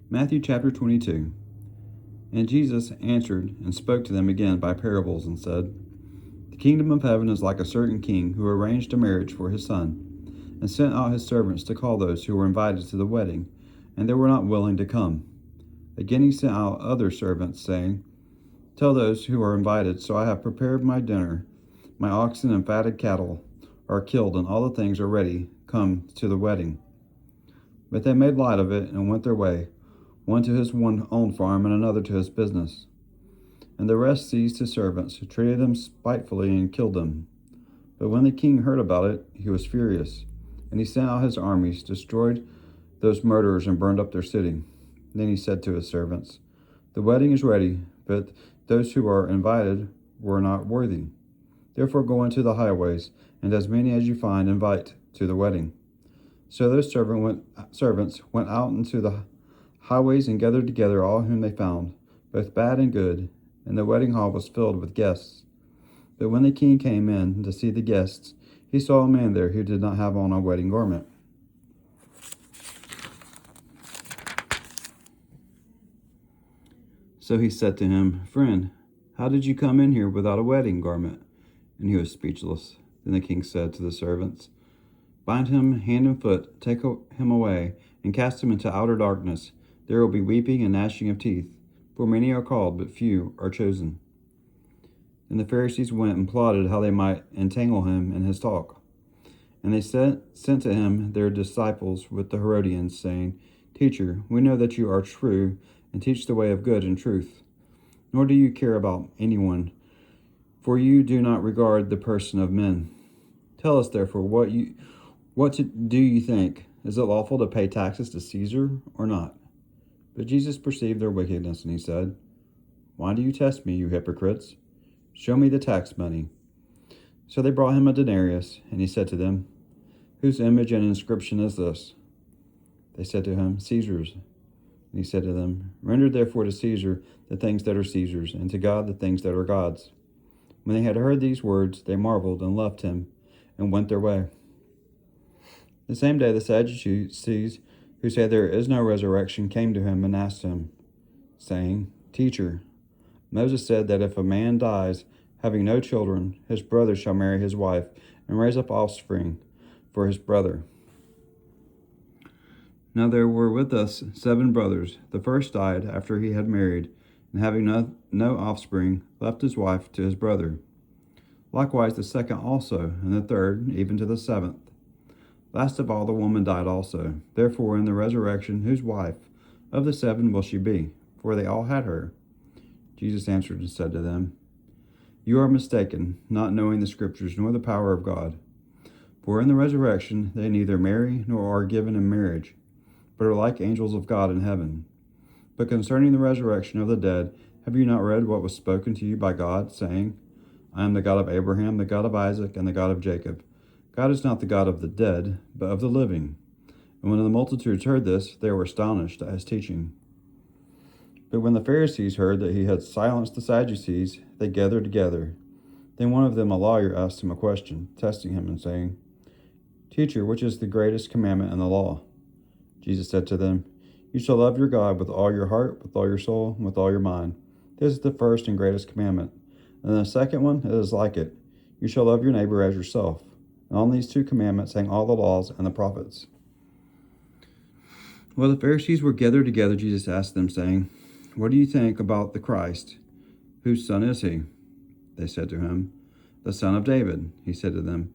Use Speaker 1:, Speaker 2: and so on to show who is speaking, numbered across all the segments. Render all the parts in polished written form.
Speaker 1: Matthew chapter 22. And Jesus answered and spoke to them again by parables and said, The kingdom of heaven is like a certain king who arranged a marriage for his son, and sent out his servants to call those who were invited to the wedding, and they were not willing to come. Again he sent out other servants, saying, Tell those who are invited, so I have prepared my dinner. My oxen and fatted cattle are killed, and all the things are ready. Come to the wedding. But they made light of it and went their way, one to his own farm and another to his business. And the rest seized his servants, treated them spitefully, and killed them. But when the king heard about it, he was furious, and he sent out his armies, destroyed those murderers, and burned up their city. Then he said to his servants, The wedding is ready, but those who are invited were not worthy. Therefore go into the highways, and as many as you find, invite to the wedding. So those servants went out into the highways and gathered together all whom they found, both bad and good, and the wedding hall was filled with guests. But when the king came in to see the guests, he saw a man there who did not have on a wedding garment. So he said to him, Friend, how did you come in here without a wedding garment? And he was speechless. Then the king said to the servants, Bind him hand and foot, take him away, and cast him into outer darkness. There will be weeping and gnashing of teeth, for many are called, but few are chosen. And the Pharisees went and plotted how they might entangle him in his talk. And they sent to him their disciples with the Herodians, saying, Teacher, we know that you are true, and teach the way of good and truth. Nor do you care about anyone, for you do not regard the person of men. Tell us, therefore, what do you think? Is it lawful to pay taxes to Caesar or not? But Jesus perceived their wickedness, and he said, Why do you test me, you hypocrites? Show me the tax money. So they brought him a denarius, and he said to them, Whose image and inscription is this? They said to him, Caesar's. And he said to them, Render therefore to Caesar the things that are Caesar's, and to God the things that are God's. When they had heard these words, they marveled and left him, and went their way. The same day the Sadducees, who say there is no resurrection, came to him and asked him, saying, Teacher, Moses said that if a man dies, having no children, his brother shall marry his wife, and raise up offspring for his brother. Now there were with us 7 brothers. The first died after he had married, and having no offspring, left his wife to his brother. Likewise the second also, and the third, even to the 7th. Last of all the woman died also. Therefore in the resurrection, whose wife of the 7 will she be? For they all had her. Jesus answered and said to them, You are mistaken, not knowing the Scriptures nor the power of God. For in the resurrection they neither marry nor are given in marriage, but are like angels of God in heaven. But concerning the resurrection of the dead, have you not read what was spoken to you by God, saying, I am the God of Abraham, the God of Isaac, and the God of Jacob. God is not the God of the dead, but of the living. And when the multitudes heard this, they were astonished at his teaching. But when the Pharisees heard that he had silenced the Sadducees, they gathered together. Then one of them, a lawyer, asked him a question, testing him and saying, Teacher, which is the greatest commandment in the law? Jesus said to them, You shall love your God with all your heart, with all your soul, and with all your mind. This is the first and greatest commandment. And the second one is like it. You shall love your neighbor as yourself. And on these 2 commandments hang all the laws and the prophets. While the Pharisees were gathered together, Jesus asked them, saying, What do you think about the Christ? Whose son is he? They said to him, The son of David. He said to them,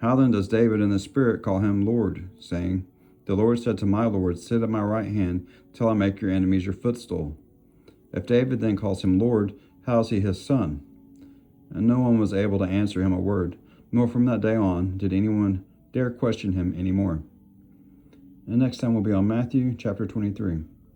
Speaker 1: How then does David in the Spirit call him Lord, saying, The Lord said to my Lord, Sit at my right hand till I make your enemies your footstool. If David then calls him Lord, how is he his son? And no one was able to answer him a word, nor from that day on did anyone dare question him any more. And next time we'll be on Matthew chapter 23.